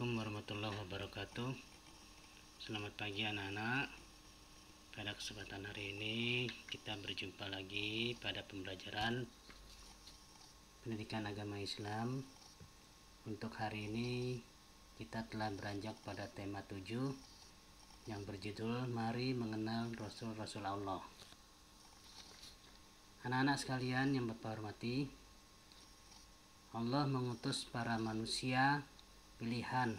Assalamualaikum warahmatullahi wabarakatuh. Selamat pagi anak-anak. Pada kesempatan hari ini kita berjumpa lagi pada pembelajaran pendidikan agama Islam. Untuk hari ini kita telah beranjak pada tema 7 yang berjudul Mari Mengenal Rasul-Rasul Allah. Anak-anak sekalian yang Bapak hormati, Allah mengutus para manusia pilihan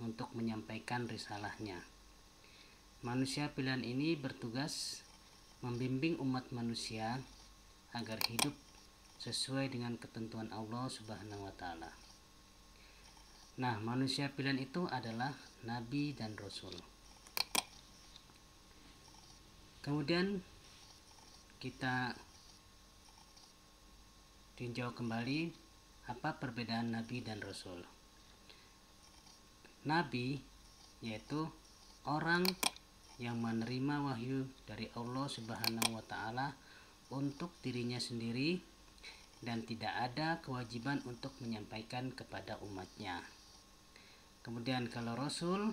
untuk menyampaikan risalahnya. Manusia pilihan ini bertugas membimbing umat manusia agar hidup sesuai dengan ketentuan Allah Subhanahu wa Ta'ala. Nah, manusia pilihan itu adalah Nabi dan Rasul. Kemudian kita tinjau kembali apa perbedaan Nabi dan Rasul. Nabi yaitu orang yang menerima wahyu dari Allah Subhanahu wa Ta'ala untuk dirinya sendiri dan tidak ada kewajiban untuk menyampaikan kepada umatnya. Kemudian kalau Rasul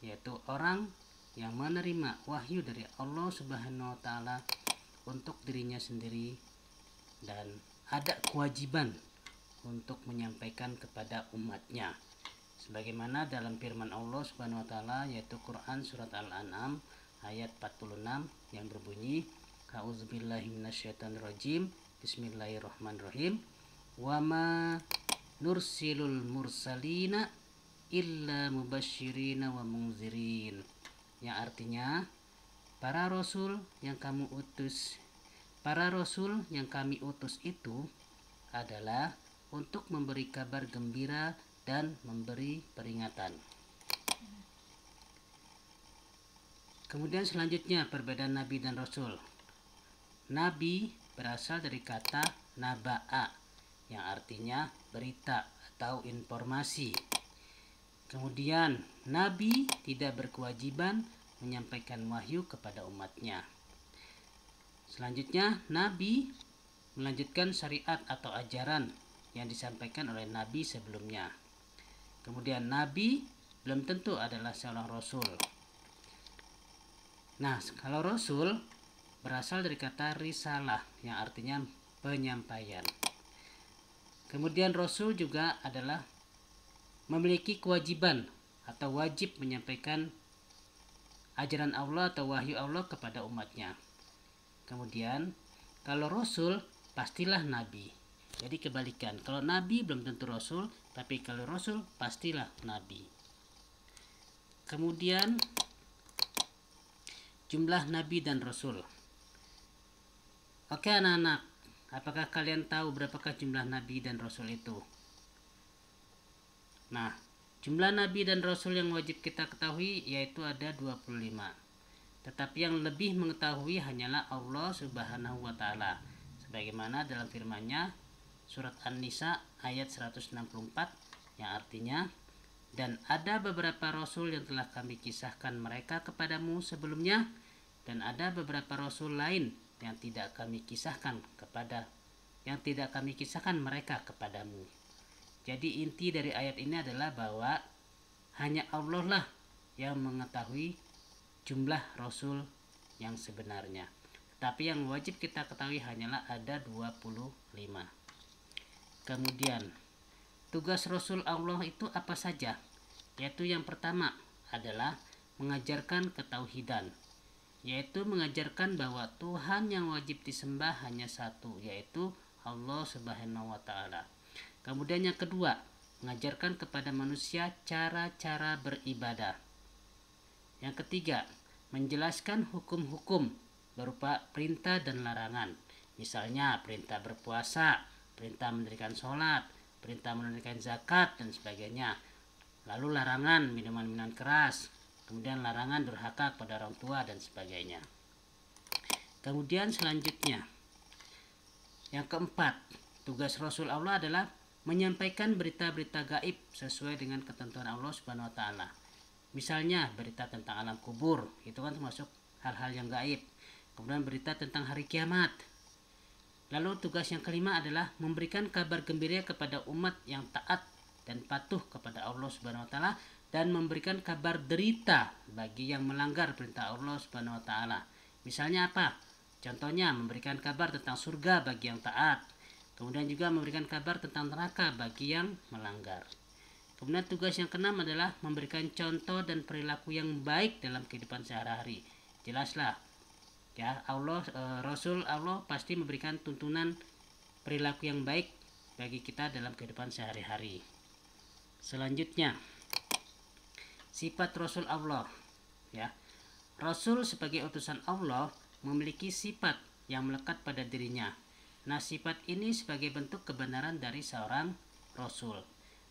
yaitu orang yang menerima wahyu dari Allah Subhanahu wa Ta'ala untuk dirinya sendiri dan ada kewajiban untuk menyampaikan kepada umatnya. Sebagaimana dalam firman Allah Subhanahu wa Ta'ala yaitu Quran surat Al-An'am ayat 46 yang berbunyi, A'udzubillahi minasyaitonirrajim, Bismillahirrahmanirrahim, wa ma nursilul mursalina illa mubasyirina wa munzirin, yang artinya para rasul yang kami utus itu adalah untuk memberi kabar gembira dan memberi peringatan. Kemudian selanjutnya perbedaan Nabi dan Rasul. Nabi berasal dari kata naba'a yang artinya berita atau informasi. Kemudian Nabi tidak berkewajiban menyampaikan wahyu kepada umatnya. Selanjutnya Nabi melanjutkan syariat atau ajaran yang disampaikan oleh Nabi sebelumnya. Kemudian Nabi belum tentu adalah seorang Rasul. Nah, kalau Rasul berasal dari kata risalah yang artinya penyampaian. Kemudian Rasul juga adalah memiliki kewajiban atau wajib menyampaikan ajaran Allah atau wahyu Allah kepada umatnya. Kemudian kalau Rasul pastilah Nabi. Jadi kebalikan, kalau Nabi belum tentu Rasul, tapi kalau Rasul pastilah Nabi. Kemudian jumlah Nabi dan Rasul. Oke anak-anak, apakah kalian tahu berapakah jumlah Nabi dan Rasul itu? Nah, jumlah Nabi dan Rasul yang wajib kita ketahui yaitu ada 25. Tetapi yang lebih mengetahui hanyalah Allah Subhanahu wa Ta'ala. Sebagaimana dalam firman-Nya surat An-Nisa ayat 164 yang artinya, dan ada beberapa rasul yang telah kami kisahkan mereka kepadamu sebelumnya, dan ada beberapa rasul lain yang tidak kami kisahkan mereka kepadamu. Jadi inti dari ayat ini adalah bahwa hanya Allah lah yang mengetahui jumlah rasul yang sebenarnya. Tapi yang wajib kita ketahui hanyalah ada 25. Kemudian tugas Rasul Allah itu apa saja? Yaitu yang pertama adalah mengajarkan ketauhidan, yaitu mengajarkan bahwa Tuhan yang wajib disembah hanya satu, yaitu Allah Subhanahu wa Ta'ala. Kemudian yang kedua, mengajarkan kepada manusia cara-cara beribadah. Yang ketiga, menjelaskan hukum-hukum berupa perintah dan larangan. Misalnya perintah berpuasa, perintah mendirikan sholat, perintah menunaikan zakat dan sebagainya. Lalu larangan minuman-minuman keras, kemudian larangan durhaka kepada orang tua dan sebagainya. Kemudian selanjutnya, yang keempat, tugas Rasul Allah adalah menyampaikan berita-berita gaib sesuai dengan ketentuan Allah Subhanahu wa Ta'ala. Misalnya berita tentang alam kubur, itu kan termasuk hal-hal yang gaib. Kemudian berita tentang hari kiamat. Lalu tugas yang kelima adalah memberikan kabar gembira kepada umat yang taat dan patuh kepada Allah Subhanahu wa taala dan memberikan kabar derita bagi yang melanggar perintah Allah Subhanahu wa taala. Misalnya apa? Contohnya memberikan kabar tentang surga bagi yang taat. Kemudian juga memberikan kabar tentang neraka bagi yang melanggar. Kemudian tugas yang keenam adalah memberikan contoh dan perilaku yang baik dalam kehidupan sehari-hari. Jelaslah ya, Rasul Allah pasti memberikan tuntunan perilaku yang baik bagi kita dalam kehidupan sehari-hari. Selanjutnya, sifat Rasul Allah ya. Rasul sebagai utusan Allah memiliki sifat yang melekat pada dirinya. Nah, sifat ini sebagai bentuk kebenaran dari seorang Rasul.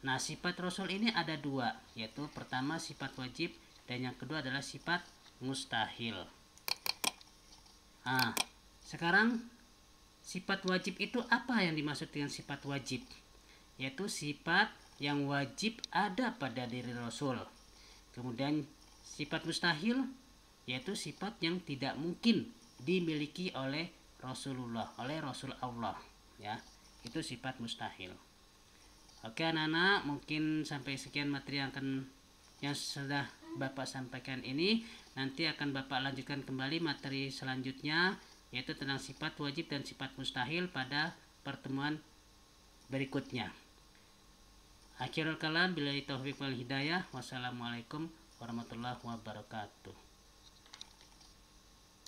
Nah, sifat Rasul ini ada dua, yaitu pertama sifat wajib dan yang kedua adalah sifat mustahil. Nah, sekarang sifat wajib itu apa yang dimaksud dengan sifat wajib? Yaitu sifat yang wajib ada pada diri Rasul. Kemudian sifat mustahil yaitu sifat yang tidak mungkin dimiliki oleh Rasulullah, oleh Rasul Allah ya. Itu sifat mustahil. Oke anak-anak, mungkin sampai sekian materi yang sudah Bapak sampaikan ini. Nanti akan Bapak lanjutkan kembali materi selanjutnya, yaitu tentang sifat wajib dan sifat mustahil pada pertemuan berikutnya. Akhirul kalam, billahi taufiq wal hidayah. Wassalamualaikum warahmatullahi wabarakatuh.